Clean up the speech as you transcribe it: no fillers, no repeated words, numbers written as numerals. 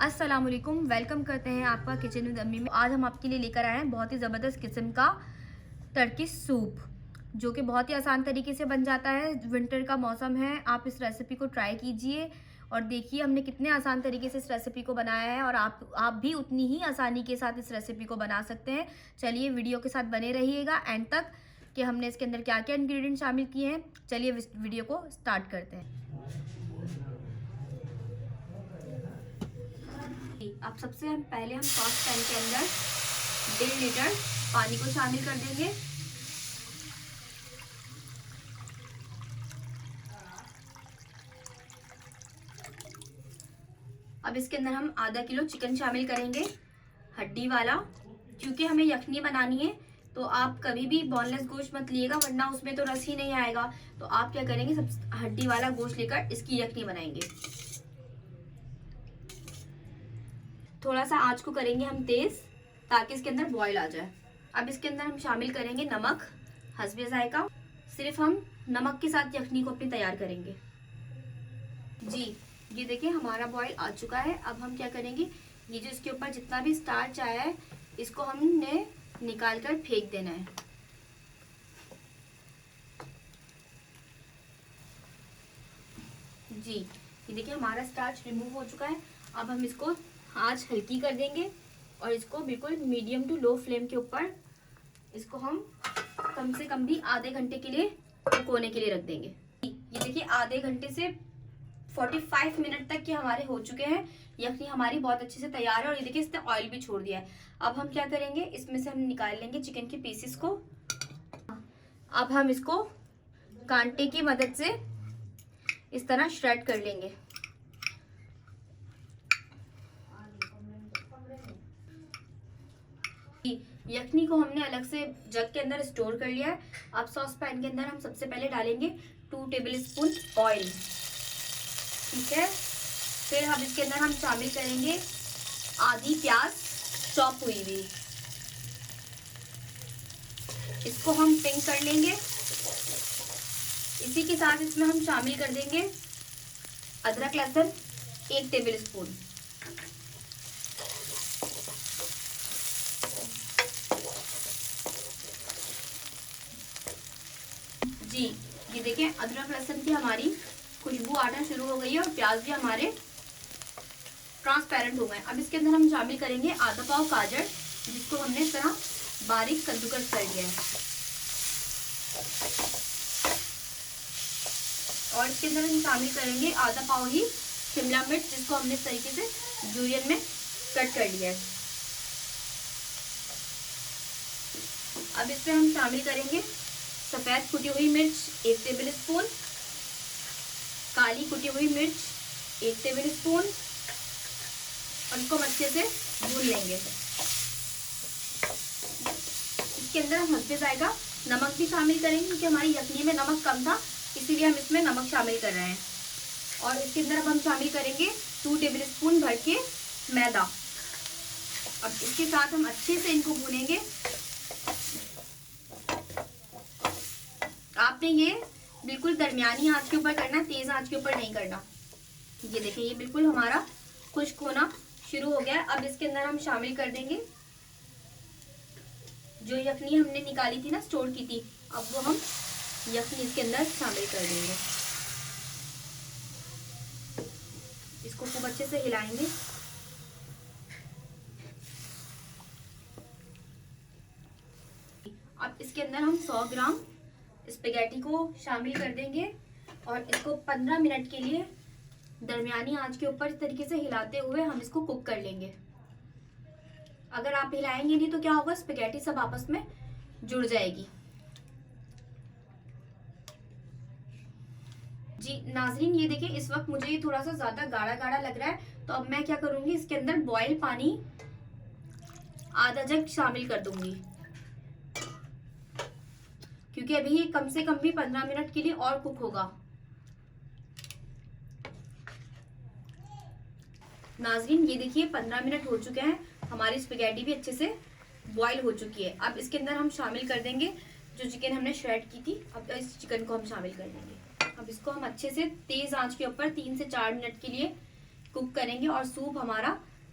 अस्सलाम वालेकुम, वेलकम करते हैं आपका किचन विद अम्मी में। आज हम आपके लिए लेकर आए हैं बहुत ही ज़बरदस्त किस्म का टर्की सूप, जो कि बहुत ही आसान तरीके से बन जाता है। विंटर का मौसम है, आप इस रेसिपी को ट्राई कीजिए और देखिए हमने कितने आसान तरीके से इस रेसिपी को बनाया है और आप भी उतनी ही आसानी के साथ इस रेसिपी को बना सकते हैं। चलिए वीडियो के साथ बने रहिएगा एंड तक कि हमने इसके अंदर क्या क्या इंग्रेडिएंट शामिल किए हैं। चलिए वीडियो को स्टार्ट करते हैं। अब सबसे पहले हम सॉस पैन के अंदर 1.5 लीटर पानी को शामिल कर देंगे। अब इसके अंदर हम आधा किलो चिकन शामिल करेंगे, हड्डी वाला, क्योंकि हमें यखनी बनानी है। तो आप कभी भी बोनलेस गोश्त मत लिएगा, वरना उसमें तो रस ही नहीं आएगा। तो आप क्या करेंगे, सब हड्डी वाला गोश्त लेकर इसकी यखनी बनाएंगे। थोड़ा सा आंच को करेंगे हम तेज, ताकि इसके अंदर बॉईल आ जाए। अब इसके अंदर हम शामिल करेंगे नमक हस्बे जायका। सिर्फ हम नमक के साथ यखनी को अपनी तैयार करेंगे। जी ये देखिए हमारा बॉईल आ चुका है। अब हम क्या करेंगे, ये जो इसके ऊपर जितना भी स्टार्च आया है, इसको हमने निकाल कर फेंक देना है। जी ये देखिए हमारा स्टार्च रिमूव हो चुका है। अब हम इसको आंच हल्की कर देंगे और इसको बिल्कुल मीडियम टू लो फ्लेम के ऊपर इसको हम कम से कम भी आधे घंटे के लिए पकोने के लिए रख देंगे। ये देखिए आधे घंटे से 45 मिनट तक के हमारे हो चुके हैं। यखनी हमारी बहुत अच्छे से तैयार है और ये देखिए इसने ऑयल भी छोड़ दिया है। अब हम क्या करेंगे, इसमें से हम निकाल लेंगे चिकन के पीसेस को। अब हम इसको कांटे की मदद से इस तरह श्रेड कर लेंगे। यखनी को हमने अलग से जग के अंदर स्टोर कर लिया है। अब सॉस पैन के अंदर हम सबसे पहले डालेंगे 2 टेबलस्पून ऑयल, ठीक है। फिर हम इसके अंदर हम शामिल करेंगे आधी प्याज चॉप हुई हुई, इसको हम पिंक कर लेंगे। इसी के साथ इसमें हम शामिल कर देंगे अदरक लहसुन 1 टेबलस्पून। जी ये देखिए अदरक लहसुन की हमारी खुशबू आना शुरू हो गई है और प्याज भी हमारे ट्रांसपेरेंट हो गए। अब इसके अंदर हम शामिल करेंगे आधा पाव गाजर, जिसको हमने इस तरह बारीक कद्दूकस कर लिया है। और इसके अंदर हम शामिल करेंगे आधा पाव ही शिमला मिर्च, जिसको हमने इस तरीके से जूलियन में कट कर लिया है। अब इसमें हम शामिल करेंगे सफेद कुटी हुई मिर्च 1 टेबलस्पून, काली कुटी हुई मिर्च 1 टेबलस्पून, और इसको हम अच्छे से भून लेंगे। इसके अंदर हम हल्के जायका नमक भी शामिल करेंगे, क्योंकि हमारी यखनी में नमक कम था, इसीलिए हम इसमें नमक शामिल कर रहे हैं। और इसके अंदर अब हम शामिल करेंगे 2 टेबलस्पून भर के मैदा। अब इसके साथ हम अच्छे से इनको भूनेंगे। आपने ये बिल्कुल दरमियानी आंच के ऊपर करना, तेज आंच के ऊपर नहीं करना। ये देखिए ये बिल्कुल हमारा खुश्क होना शुरू हो गया है। अब इसके अंदर हम शामिल कर देंगे जो यखनी हमने निकाली थी ना, स्टोर की थी, अब वो हम यखनी इसके अंदर शामिल कर देंगे। इसको खूब अच्छे से हिलाएंगे। अब इसके अंदर हम 100 ग्राम स्पेगेटी को शामिल कर देंगे और इसको 15 मिनट के लिए दरमियानी आंच के ऊपर इस तरीके से हिलाते हुए हम इसको कुक कर लेंगे। अगर आप हिलाएंगे नहीं तो क्या होगा, स्पेगेटी सब आपस में जुड़ जाएगी। जी नाजरीन ये देखिए इस वक्त मुझे ये थोड़ा सा ज्यादा गाढ़ा गाढ़ा लग रहा है, तो अब मैं क्या करूंगी, इसके अंदर बॉयल पानी आधा जग शामिल कर दूंगी, क्योंकि अभी ये कम से कम भी 15 मिनट के लिए और कुक होगा। नाजरीन ये देखिए 15 मिनट हो चुके हैं, हमारी स्पेगेटी भी अच्छे से बॉईल हो चुकी है। अब इसके अंदर हम शामिल कर देंगे जो चिकन हमने श्रेड की थी। अब इस चिकन को हम शामिल कर देंगे। अब इसको हम अच्छे से तेज आंच के ऊपर 3 से 4 मिनट के लिए कुक करेंगे और सूप हमारा